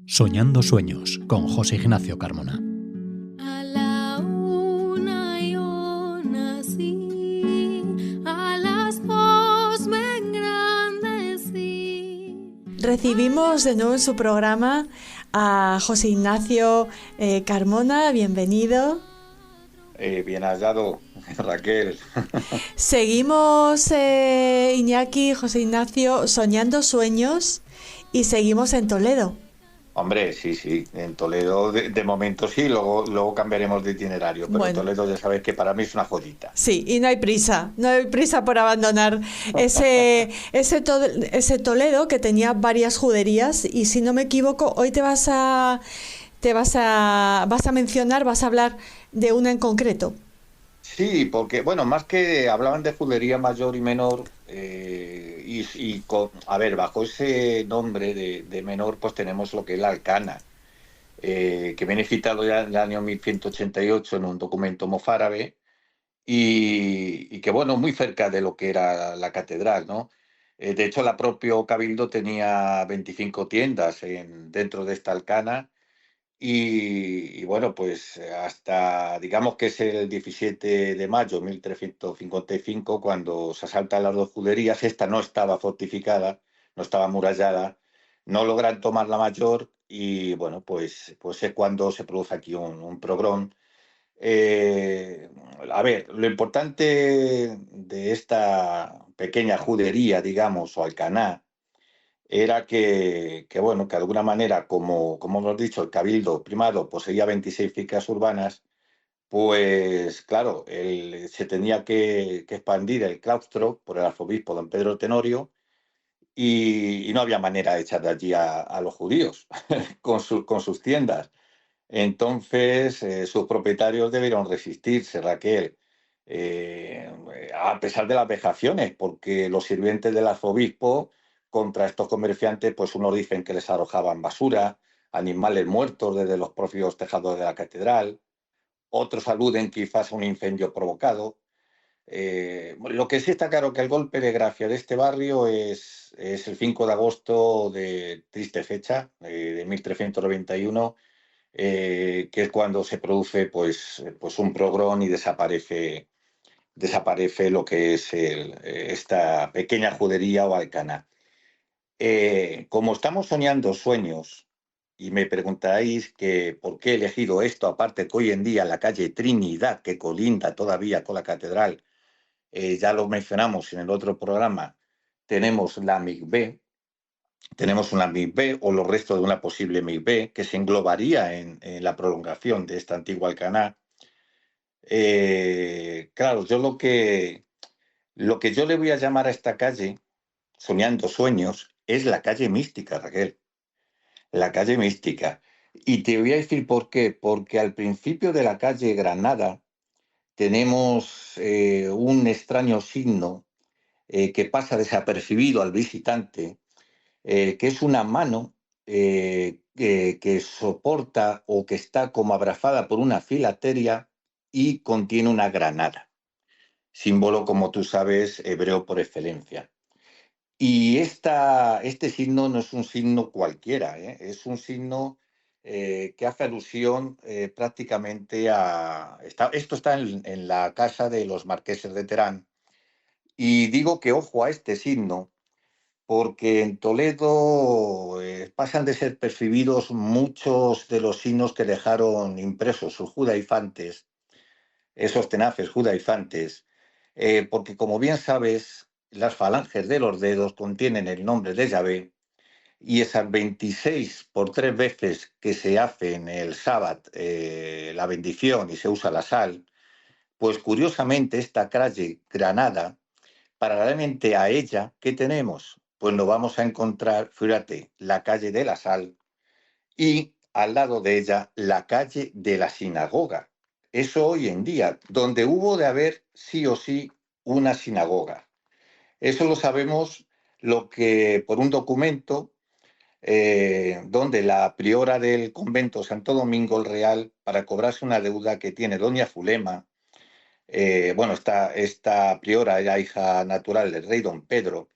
Soñando sueños con José Ignacio Carmona. A la una yo nací, a las dos me engrandecí. Recibimos de nuevo en su programa a José Ignacio Carmona. Bienvenido. Bien hallado, Raquel. Seguimos, Iñaki, José Ignacio, soñando sueños y seguimos en Toledo. Hombre, sí, en Toledo de momento sí, luego cambiaremos de itinerario, pero Bueno. Toledo ya sabes que para mí es una joyita. Sí, y no hay prisa por abandonar ese Toledo que tenía varias juderías, y si no me equivoco, hoy vas a mencionar, vas a hablar de una en concreto. Sí, porque, bueno, más que hablaban de judería mayor y menor, bajo ese nombre de menor, pues tenemos lo que es la Alcana, que viene citado ya en el año 1188 en un documento mozárabe, y que, bueno, muy cerca de lo que era la catedral, ¿no? De hecho, la propio Cabildo tenía 25 tiendas dentro de esta Alcana. Bueno, pues hasta, digamos que es el 17 de mayo de 1355, cuando se asaltan las dos juderías. Esta no estaba fortificada, no estaba amurallada, no logran tomar la mayor y, bueno, pues es cuando se produce aquí un progrón. Lo importante de esta pequeña judería, digamos, o alcaná, era que de alguna manera, como hemos dicho, el Cabildo Primado poseía 26 fincas urbanas. Pues claro, se tenía que expandir el claustro por el arzobispo don Pedro Tenorio, y no había manera de echar de allí a los judíos con sus tiendas. Entonces, sus propietarios debieron resistirse, Raquel, a pesar de las vejaciones, porque los sirvientes del arzobispo contra estos comerciantes, pues unos dicen que les arrojaban basura, animales muertos desde los propios tejados de la catedral, otros aluden quizás a un incendio provocado. Lo que sí está claro que el golpe de gracia de este barrio es el 5 de agosto de triste fecha, de 1391, que es cuando se produce pues un progrón y desaparece lo que es esta pequeña judería o alcaná. Como estamos soñando sueños, y me preguntáis que por qué he elegido esto, aparte que hoy en día la calle Trinidad, que colinda todavía con la catedral, ya lo mencionamos en el otro programa, tenemos la MICB. Tenemos una MICB o los restos de una posible MICB que se englobaría en la prolongación de esta antigua alcaná. Claro, lo que yo le voy a llamar a esta calle, soñando sueños, es la calle mística, Raquel. La calle mística. Y te voy a decir por qué. Porque al principio de la calle Granada tenemos un extraño signo que pasa desapercibido al visitante, que es una mano que soporta o que está como abrazada por una filateria y contiene una granada, símbolo, como tú sabes, hebreo por excelencia. Y este signo no es un signo cualquiera, es un signo que hace alusión prácticamente esto está en la casa de los marqueses de Terán. Y digo que ojo a este signo, porque en Toledo pasan de ser percibidos muchos de los signos que dejaron impresos sus judaizantes, esos tenaces judaizantes, porque como bien sabes, las falanges de los dedos contienen el nombre de Yahvé, y esas 26 por 3 veces que se hace en el sábado la bendición y se usa la sal, pues curiosamente esta calle Granada, paralelamente a ella, ¿qué tenemos? Pues nos vamos a encontrar, fíjate, la calle de la Sal y al lado de ella la calle de la Sinagoga. Eso hoy en día, donde hubo de haber sí o sí una sinagoga. Eso lo sabemos por un documento donde la priora del convento Santo Domingo el Real, para cobrarse una deuda que tiene doña Fulema, esta priora era hija natural del rey don Pedro,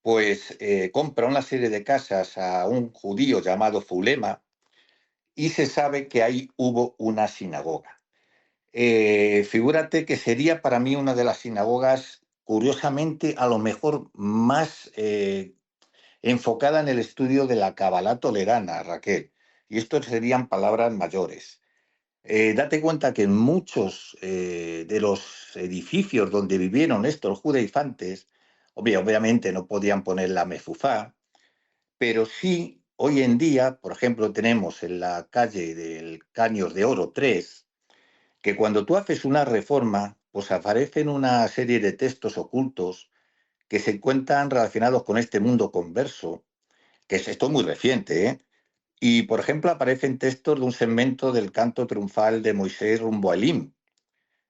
pues compra una serie de casas a un judío llamado Zulema y se sabe que ahí hubo una sinagoga. Figúrate que sería para mí una de las sinagogas, curiosamente, a lo mejor más enfocada en el estudio de la Kabbalah toledana, Raquel. Y esto serían palabras mayores. Date cuenta que en muchos de los edificios donde vivieron estos judaizantes, obviamente no podían poner la mefufá, pero sí, hoy en día, por ejemplo, tenemos en la calle del Caños de Oro 3, que cuando tú haces una reforma, pues aparecen una serie de textos ocultos que se encuentran relacionados con este mundo converso, que es esto muy reciente, ¿eh? Y, por ejemplo, aparecen textos de un segmento del canto triunfal de Moisés rumbo a Elim,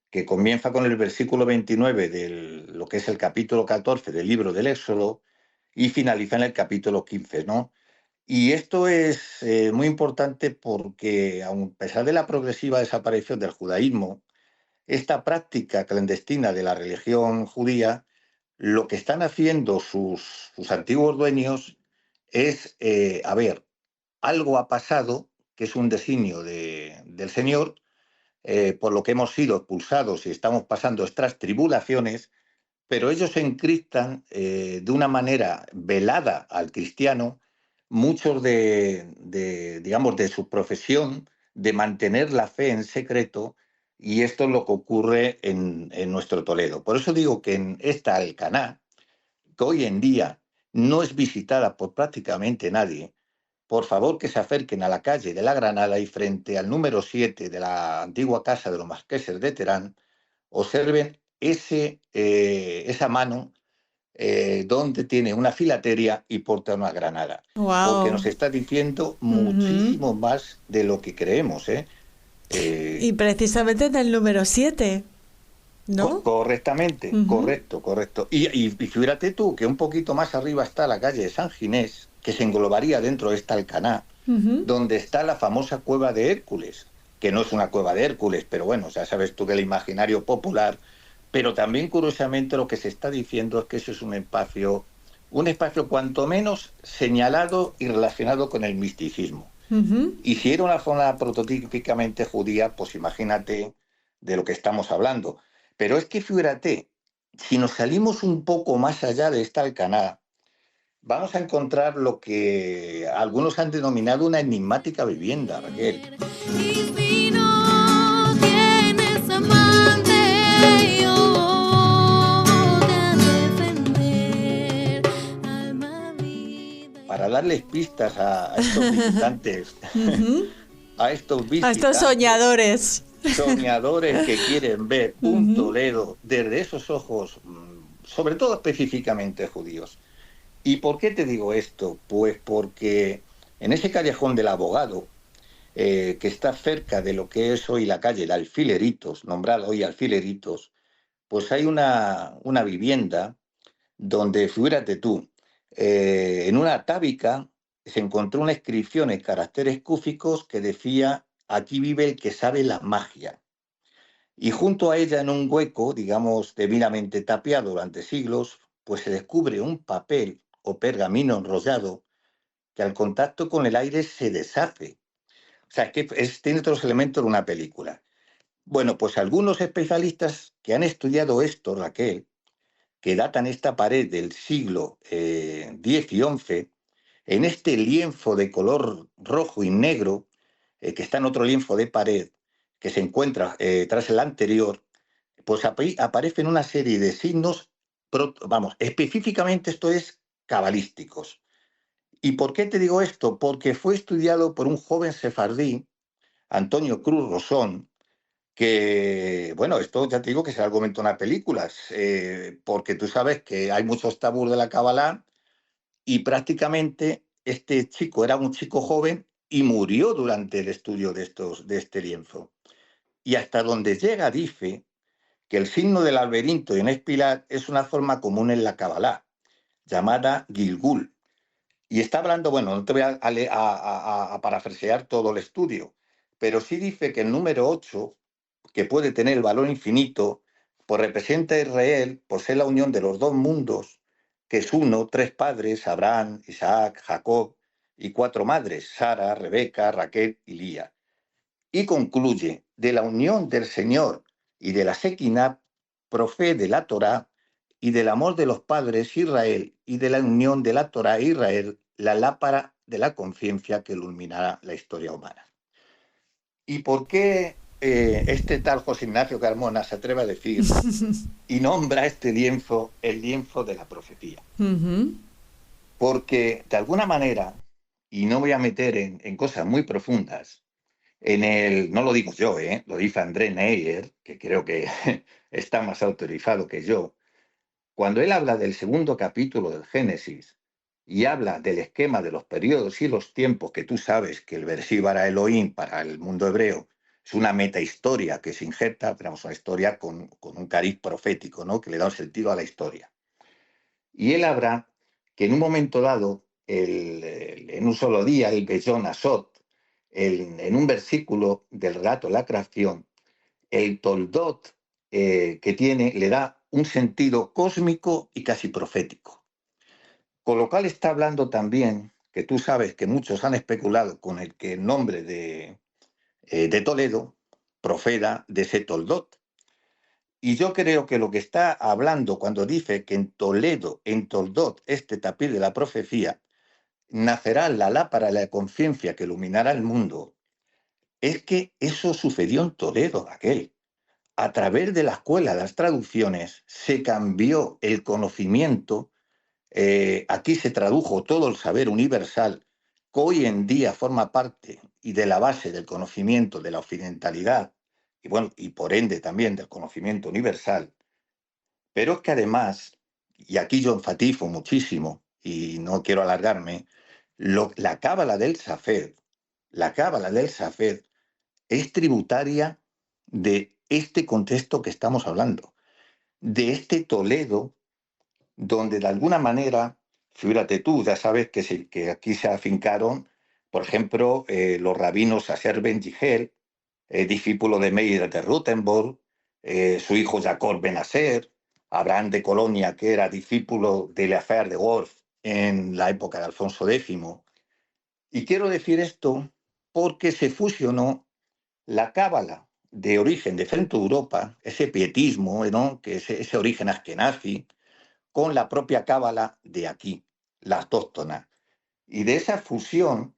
que comienza con el versículo 29 de lo que es el capítulo 14 del libro del Éxodo y finaliza en el capítulo 15, ¿no? Y esto es muy importante porque, a pesar de la progresiva desaparición del judaísmo, esta práctica clandestina de la religión judía, lo que están haciendo sus antiguos dueños es, a ver, algo ha pasado, que es un designio del Señor, por lo que hemos sido expulsados y estamos pasando estas tribulaciones, pero ellos encriptan de una manera velada al cristiano muchos digamos, de su profesión de mantener la fe en secreto, y esto es lo que ocurre en nuestro Toledo. Por eso digo que en esta Alcaná, que hoy en día no es visitada por prácticamente nadie, por favor que se acerquen a la calle de la Granada y frente al número 7 de la antigua casa de los Marqueses de Terán, observen esa mano donde tiene una filateria y porta una granada. Porque nos Wow. está diciendo muchísimo más de lo que creemos, ¿eh? Y Eh, precisamente en el número 7, ¿no? Correctamente, Ujú. correcto, correcto. Y fíjate tú que un poquito más arriba está la calle de San Ginés, que se englobaría dentro de esta Alcaná, Ujú. donde está la famosa cueva de Hércules, que no es una cueva de Hércules, pero bueno, ya sabes tú que el imaginario popular, pero también curiosamente lo que se está diciendo es que eso es un espacio cuanto menos señalado y relacionado con el misticismo. Ujú. Y si era una zona prototípicamente judía, pues imagínate de lo que estamos hablando. Pero es que fíjate, si nos salimos un poco más allá de esta Alcaná, vamos a encontrar lo que algunos han denominado una enigmática vivienda, Raquel. Y si no tienes amante, yo te han de defender, alma, vida Para y darles pistas a estos visitantes, Ujú. a estos A estos visitantes soñadores. soñadores que quieren ver un Ujú. Toledo desde esos ojos, sobre todo específicamente judíos. ¿Y por qué te digo esto? Pues porque en ese callejón del abogado, que está cerca de lo que es hoy la calle de Alfileritos, nombrada hoy Alfileritos, pues hay una vivienda donde, figúrate tú, en una tábica se encontró una inscripción en caracteres cúficos que decía: aquí vive el que sabe la magia. Y junto a ella, en un hueco, digamos, debidamente tapiado durante siglos, pues se descubre un papel o pergamino enrollado que al contacto con el aire se deshace. O sea, que tiene todos los elementos de una película. Bueno, pues algunos especialistas que han estudiado esto, Raquel, que datan esta pared del siglo X y XI, en este lienzo de color rojo y negro, que está en otro lienzo de pared, que se encuentra tras el anterior, pues aparecen una serie de signos, vamos, específicamente esto es cabalísticos. ¿Y por qué te digo esto? Porque fue estudiado por un joven sefardí, Antonio Cruz Rosón, que, bueno, esto ya te digo que se argumenta en las películas, porque tú sabes que hay muchos tabús de la Kabbalah y prácticamente este chico era un chico joven y murió durante el estudio de este lienzo. Y hasta donde llega dice que el signo del laberinto en espiral es una forma común en la Kabbalah, llamada Gilgul. Y está hablando, bueno, no te voy a parafrasear todo el estudio, pero sí dice que el número 8, que puede tener el valor infinito, pues representa a Israel por ser la unión de los dos mundos, que es uno, tres padres, Abraham, Isaac, Jacob, y cuatro madres, Sara, Rebeca, Raquel y Lía. Y concluye, de la unión del Señor y de la Sequiná procede la Torá, y del amor de los padres Israel, y de la unión de la Torá e Israel, la lámpara de la conciencia que iluminará la historia humana. ¿Y por qué este tal José Ignacio Carmona se atreve a decir y nombra este lienzo el lienzo de la profecía? Porque de alguna manera, y no voy a meter en cosas muy profundas, no lo digo yo, lo dice André Neyer, que creo que está más autorizado que yo, cuando él habla del segundo capítulo del Génesis y habla del esquema de los periodos y los tiempos, que tú sabes que el Bereshit bara Elohim para el mundo hebreo es una metahistoria que se injerta, tenemos una historia con un cariz profético, ¿no?, que le da un sentido a la historia. Y él habla que en un momento dado, en un solo día, el Bellón Asot, en un versículo del relato de la creación, el Toldot que tiene le da un sentido cósmico y casi profético. Con lo cual está hablando también, que tú sabes que muchos han especulado con el que el nombre de Toledo proceda de ese Toldot. Y yo creo que lo que está hablando cuando dice que en Toledo, en Toldot, este tapiz de la profecía, nacerá la lámpara de la conciencia que iluminará el mundo, es que eso sucedió en Toledo, aquel. A través de la escuela de las traducciones se cambió el conocimiento, aquí se tradujo todo el saber universal, que hoy en día forma parte y de la base del conocimiento de la occidentalidad, y bueno, y por ende también del conocimiento universal. Pero es que además, y aquí yo enfatizo muchísimo, y no quiero alargarme, la cábala del Safed es tributaria de este contexto que estamos hablando, de este Toledo, donde de alguna manera, figúrate tú, ya sabes que aquí se afincaron, por ejemplo, los rabinos Aser ben Yigel, discípulo de Meir de Rutenborg, su hijo Jacob ben Aser, Abraham de Colonia, que era discípulo de Eleazar de Worf en la época de Alfonso X. Y quiero decir esto porque se fusionó la cábala de origen de Centro Europa, ese pietismo, ¿no?, que es ese origen askenazi, con la propia cábala de aquí, la autóctona. Y de esa fusión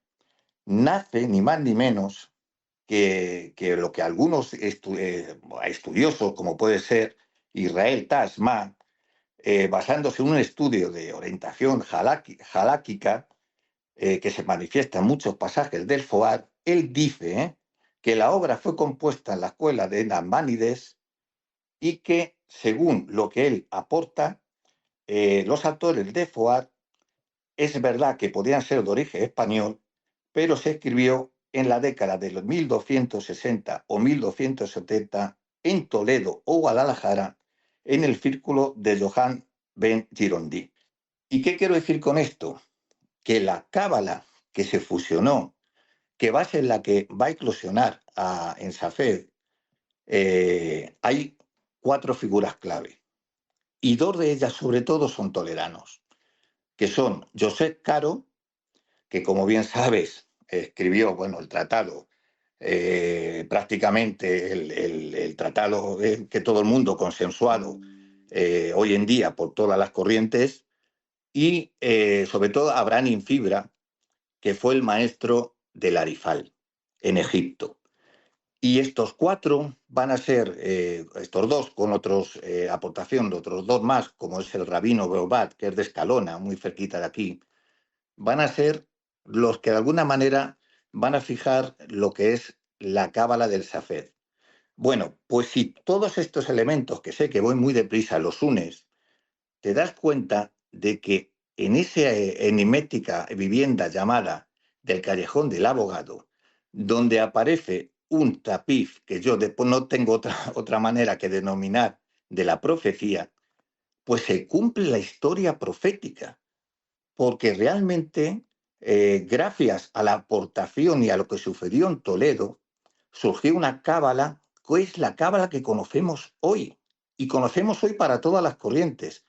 nace ni más ni menos que lo que algunos estudiosos, como puede ser Israel Tasman, basándose en un estudio de orientación jaláquica, que se manifiesta en muchos pasajes del Zohar, él dice que la obra fue compuesta en la escuela de Nahmanides y que, según lo que él aporta, los autores de Zohar es verdad que podían ser de origen español, pero se escribió en la década de los 1260 o 1270 en Toledo o Guadalajara, en el círculo de Johann ben Girondi. ¿Y qué quiero decir con esto? Que la cábala que se fusionó, que va a ser la que va a eclosionar en Safed, hay cuatro figuras clave. Y dos de ellas, sobre todo, son toleranos, que son Joseph Caro, que como bien sabes, escribió, bueno, el tratado, prácticamente el tratado que todo el mundo consensuado hoy en día por todas las corrientes, y sobre todo Abraham Infibra, que fue el maestro del Arifal en Egipto. Y estos cuatro van a ser, estos dos, con otros aportación de otros dos más, como es el rabino Beobat, que es de Escalona, muy cerquita de aquí, van a ser los que de alguna manera van a fijar lo que es la cábala del Safed. Bueno, pues si todos estos elementos, que sé que voy muy deprisa, los unes, te das cuenta de que en esa enigmática vivienda llamada del Callejón del Abogado, donde aparece un tapiz que yo después no tengo otra manera que denominar de la profecía, pues se cumple la historia profética, porque realmente, gracias a la aportación y a lo que sucedió en Toledo, surgió una cábala, que es la cábala que conocemos hoy, y conocemos hoy para todas las corrientes.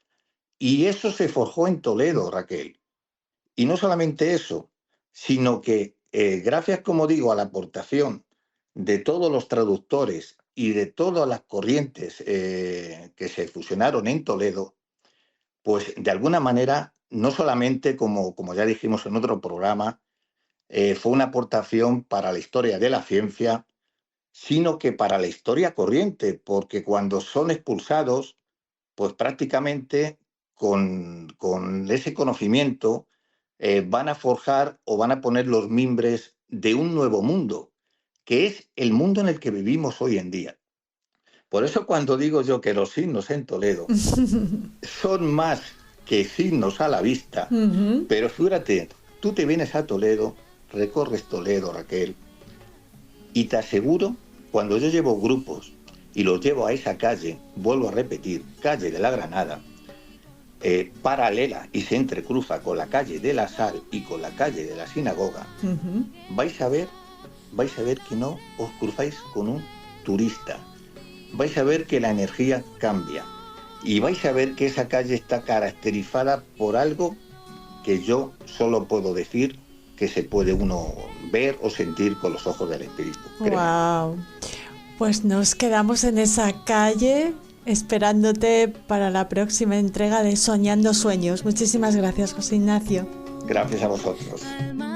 Y eso se forjó en Toledo, Raquel. Y no solamente eso, sino que gracias, como digo, a la aportación de todos los traductores y de todas las corrientes que se fusionaron en Toledo, pues de alguna manera, no solamente, como ya dijimos en otro programa, fue una aportación para la historia de la ciencia, sino que para la historia corriente, porque cuando son expulsados, pues prácticamente con ese conocimiento van a forjar o van a poner los mimbres de un nuevo mundo, que es el mundo en el que vivimos hoy en día. Por eso cuando digo yo que los signos en Toledo son más que signos a la vista, Ujú. pero fíjate, tú te vienes a Toledo, recorres Toledo, Raquel, y te aseguro, cuando yo llevo grupos y los llevo a esa calle, vuelvo a repetir, calle de la Granada, paralela y se entrecruza con la calle de la Sal y con la calle de la Sinagoga, Ujú. vais a ver que no os cruzáis con un turista. Vais a ver que la energía cambia y vais a ver que esa calle está caracterizada por algo que yo solo puedo decir que se puede uno ver o sentir con los ojos del espíritu. Créeme. Wow. Pues nos quedamos en esa calle esperándote para la próxima entrega de Soñando Sueños. Muchísimas gracias, José Ignacio. Gracias a vosotros. Alma